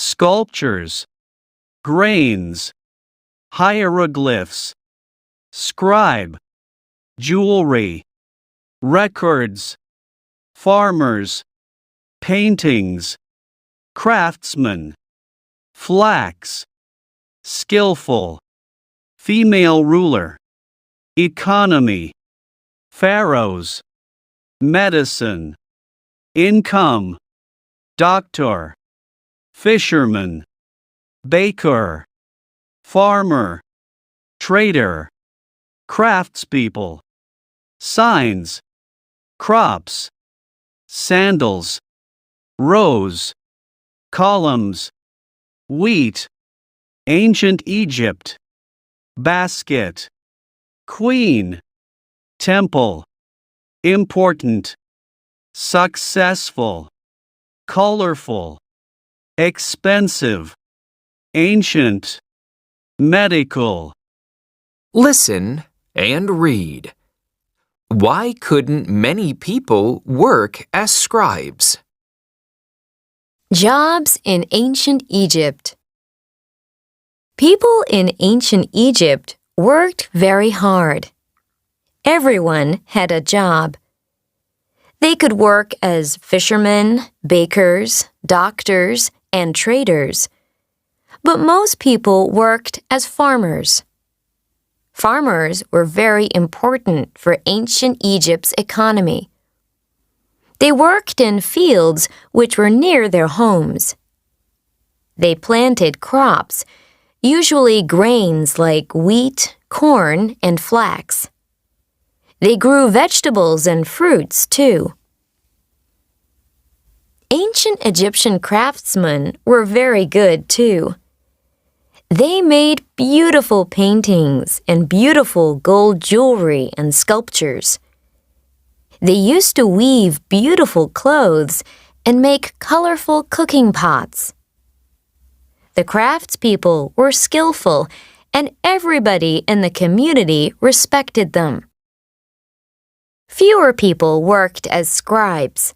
sculptures, grains, hieroglyphs, scribe, jewelry, records, farmers, paintings, craftsman, flax, skillful, female ruler, economy, pharaohs, medicine, income, doctor, fisherman, baker, farmer, trader, craftspeople, signs, crops, sandals, rose, columns, wheat, ancient Egypt, basket, queen, temple, important, successful, colorful, expensive, ancient, medical. Listen and read. Why couldn't many people work as scribes? Jobs in ancient Egypt. People in ancient Egypt worked very hard. Everyone had a job. They could work as fishermen, bakers, doctors, and traders. But most people worked as farmers. Farmers were very important for ancient Egypt's economy. They worked in fields which were near their homes. They planted crops, usually grains like wheat, corn, and flax. They grew vegetables and fruits, too. Ancient Egyptian craftsmen were very good, too. They made beautiful paintings and beautiful gold jewelry and sculptures. They used to weave beautiful clothes and make colorful cooking pots. The craftspeople were skillful, and everybody in the community respected them. Fewer people worked as scribes.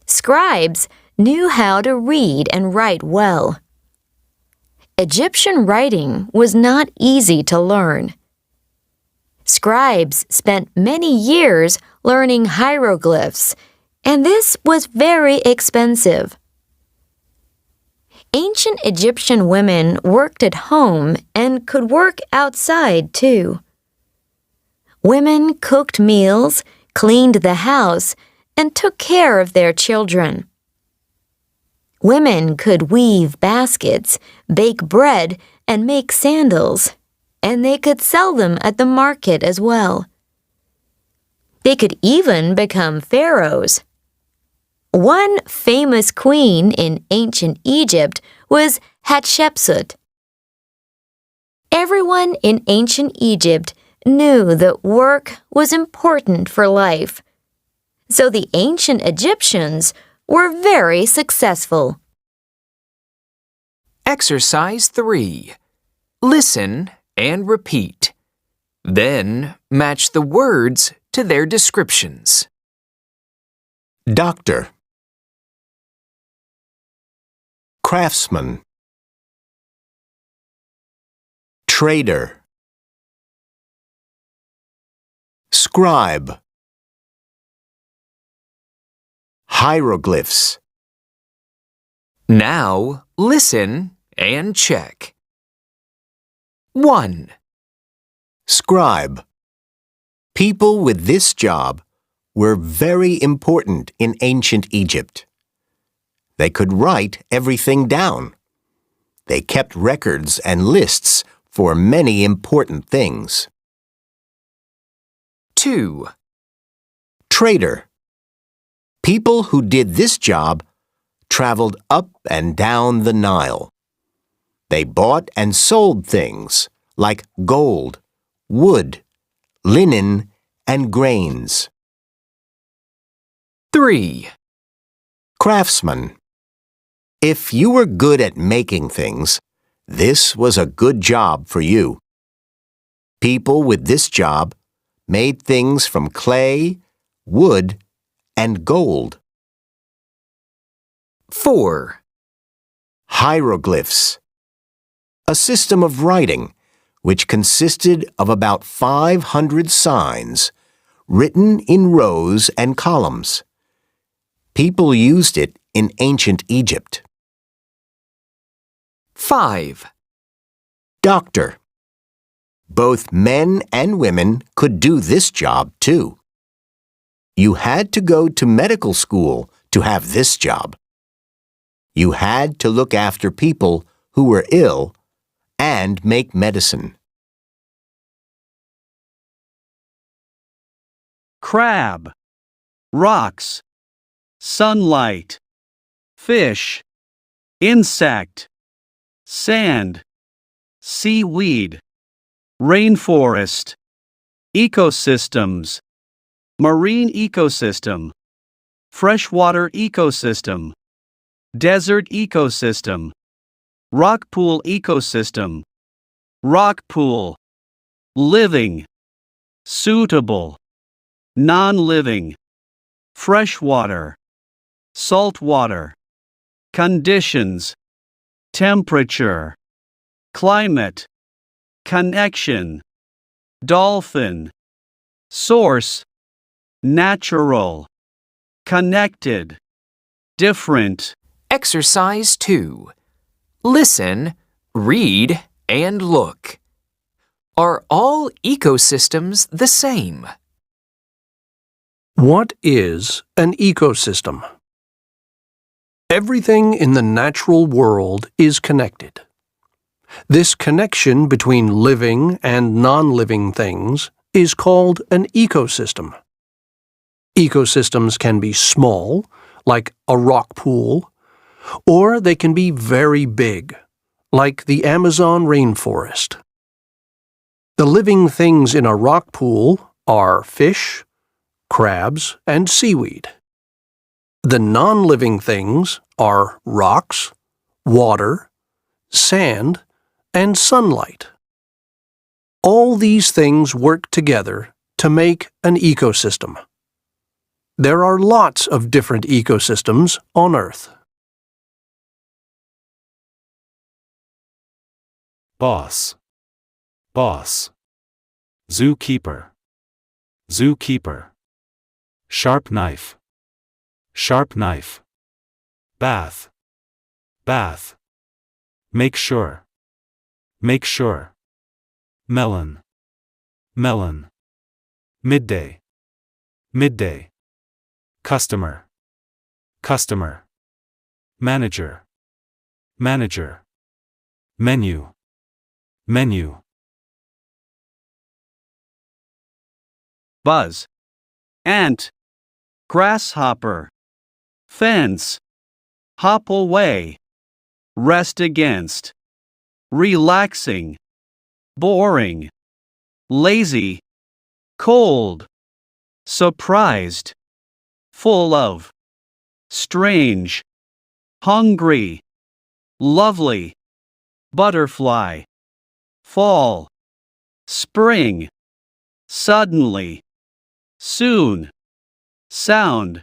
Scribes knew how to read and write well. Egyptian writing was not easy to learn. Scribes spent many years learning hieroglyphs, and this was very expensive. Ancient Egyptian women worked at home and could work outside, too. Women cooked meals, cleaned the house, and took care of their children. Women could weave baskets, bake bread, and make sandals, and they could sell them at the market as well. They could even become pharaohs. One famous queen in ancient Egypt was Hatshepsut. Everyone in ancient Egypt knew that work was important for life. So the ancient Egyptians were very successful. Exercise 3. Listen and repeat. Then match the words to their descriptions. Doctor, craftsman, trader, scribe, hieroglyphs. Now listen and check. 1. Scribe. People with this job were very important in ancient Egypt. They could write everything down. They kept records and lists for many important things. 2. Trader. People who did this job traveled up and down the Nile. They bought and sold things like gold, wood, linen, and grains. 3. Craftsman. If you were good at making things, this was a good job for you. People with this job made things from clay, wood, and gold. 4. Hieroglyphs. A system of writing which consisted of about 500 signs written in rows and columns. People used it in ancient Egypt. 5. Doctor. Both men and women could do this job too. You had to go to medical school to have this job. You had to look after people who were ill and make medicine. Crab, rocks, sunlight, fish, insect, sand, seaweed, rainforest, ecosystems, marine ecosystem, freshwater ecosystem, desert ecosystem, rock pool ecosystem, rock pool, living, suitable, non-living, freshwater, saltwater, conditions, temperature, climate, connection, dolphin, source, natural, connected, different. Exercise 2. Listen, read, and look. Are all ecosystems the same? What is an ecosystem? Everything in the natural world is connected. This connection between living and non-living things is called an ecosystem. Ecosystems can be small, like a rock pool, or they can be very big, like the Amazon rainforest. The living things in a rock pool are fish, crabs, and seaweed. The non-living things are rocks, water, sand, and sunlight. All these things work together to make an ecosystem. There are lots of different ecosystems on Earth. Boss, boss. Zookeeper, zookeeper. Sharp knife, sharp knife. Bath, bath. Make sure, make sure. Melon, melon. Midday, midday. Customer, customer. Manager, manager. Menu, menu. Buzz, ant, grasshopper, fence, hop away, rest against, relaxing, boring, lazy, cold, surprised, full of, strange, hungry, lovely, butterfly, fall, spring, suddenly, soon, sound,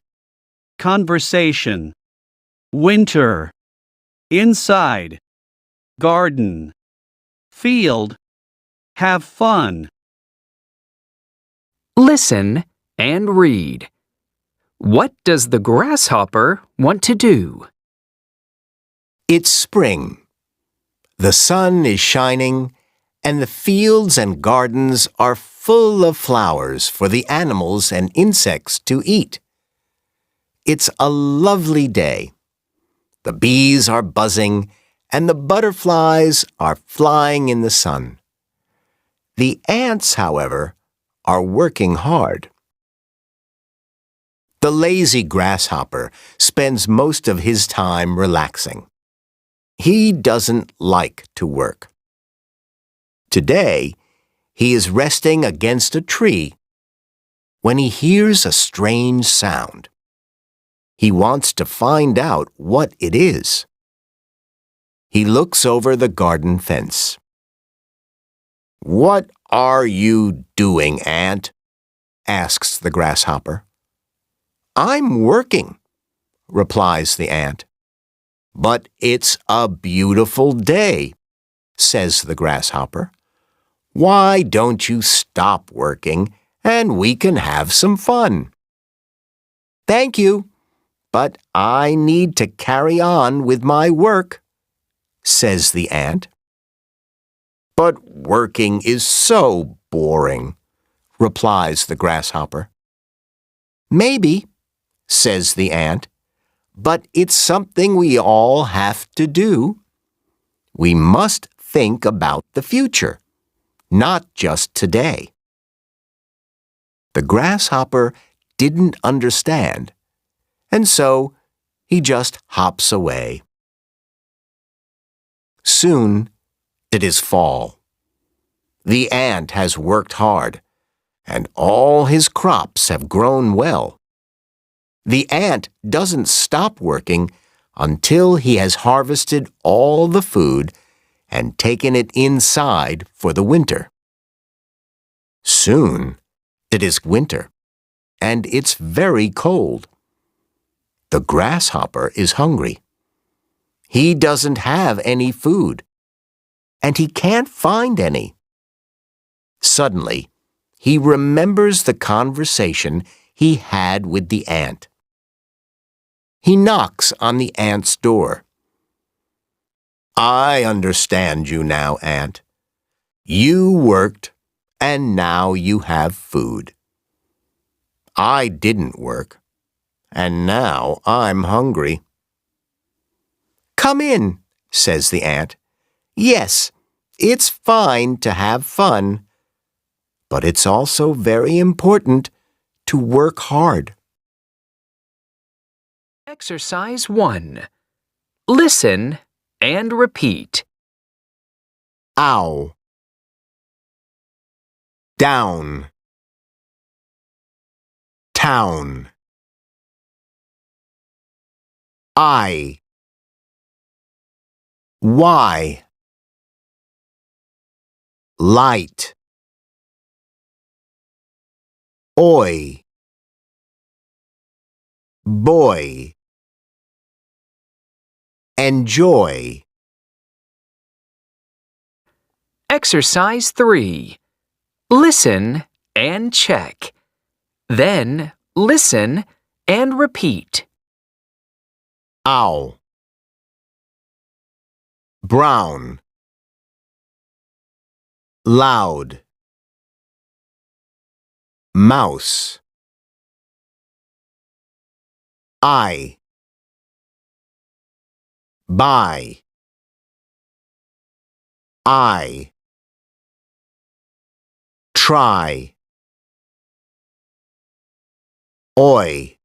conversation, winter, inside, garden, field, have fun. Listen and read. What does the grasshopper want to do? It's spring. The sun is shining, and the fields and gardens are full of flowers for the animals and insects to eat. It's a lovely day. The bees are buzzing, and the butterflies are flying in the sun. The ants, however, are working hard. The lazy grasshopper spends most of his time relaxing. He doesn't like to work. Today, he is resting against a tree when he hears a strange sound. He wants to find out what it is. He looks over the garden fence. "What are you doing, Ant?" asks the grasshopper. "I'm working," replies the ant. But it's a beautiful day, says the grasshopper. Why don't you stop working and we can have some fun? Thank you, but I need to carry on with my work, says the ant. But working is so boring, replies the grasshopper. Maybe, says the ant, but it's something we all have to do. We must think about the future, not just today. The grasshopper didn't understand, and so he just hops away. Soon it is fall. The ant has worked hard, and all his crops have grown well. The ant doesn't stop working until he has harvested all the food and taken it inside for the winter. Soon it is winter, and it's very cold. The grasshopper is hungry. He doesn't have any food, and he can't find any. Suddenly, he remembers the conversation he had with the ant. He knocks on the ant's door. I understand you now, ant. You worked, and now you have food. I didn't work, and now I'm hungry. Come in, says the ant. Yes, it's fine to have fun, but it's also very important to work hard. Exercise 1. Listen and repeat. Ow. Down. Town. I. Why. Light. Oi. Boy. Enjoy. Exercise 3. Listen and check. Then listen and repeat. Ow. Brown. Loud. Mouse. I. Buy. I. Try. Oi.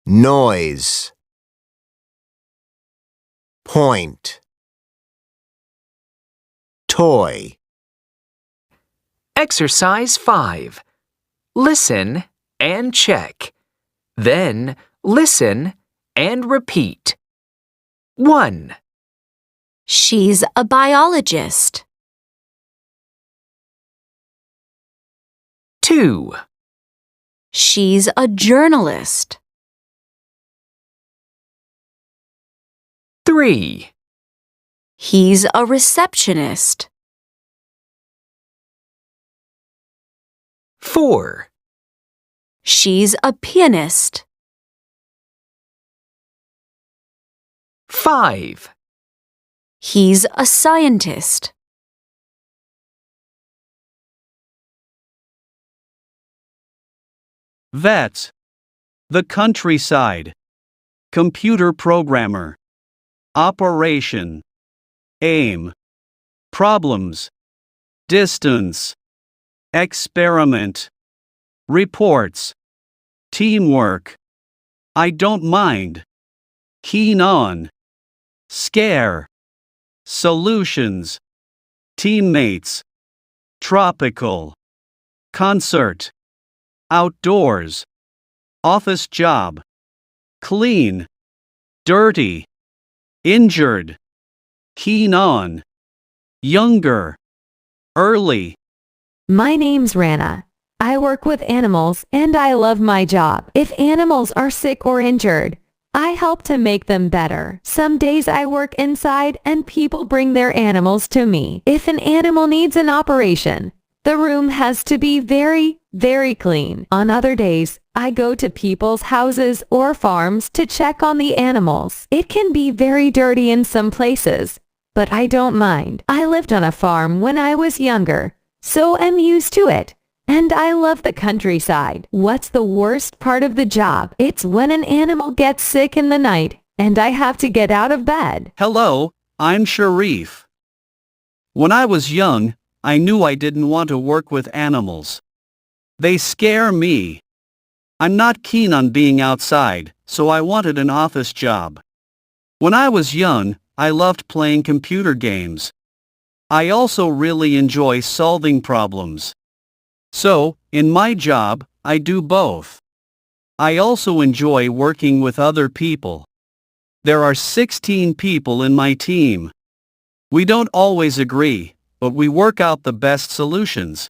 Noise. Point. Toy. Exercise 5. Listen and check. Then listen and repeat. 1. She's a biologist. 2. She's a journalist. 3. He's a receptionist. 4. She's a pianist. 5. He's a scientist. Vet. The countryside. Computer programmer. Operation. Aim. Problems. Distance. Experiment. Reports. Teamwork. I don't mind. Keen on. Scare. Solutions. Teammates. Tropical. Concert. Outdoors. Office job. Clean. Dirty. Injured. Keen on. Younger. Early. My name's Rana. I work with animals and I love my job. If animals are sick or injured, I help to make them better. Some days I work inside and people bring their animals to me. If an animal needs an operation, the room has to be very, very clean. On other days, I go to people's houses or farms to check on the animals. It can be very dirty in some places, but I don't mind. I lived on a farm when I was younger, so I'm used to it. And I love the countryside. What's the worst part of the job? It's when an animal gets sick in the night and I have to get out of bed. Hello, I'm Sherif. When I was young, I knew I didn't want to work with animals. They scare me. I'm not keen on being outside, so I wanted an office job. When I was young, I loved playing computer games. I also really enjoy solving problems. So, in my job, I do both. I also enjoy working with other people. There are 16 people in my team. We don't always agree, but we work out the best solutions.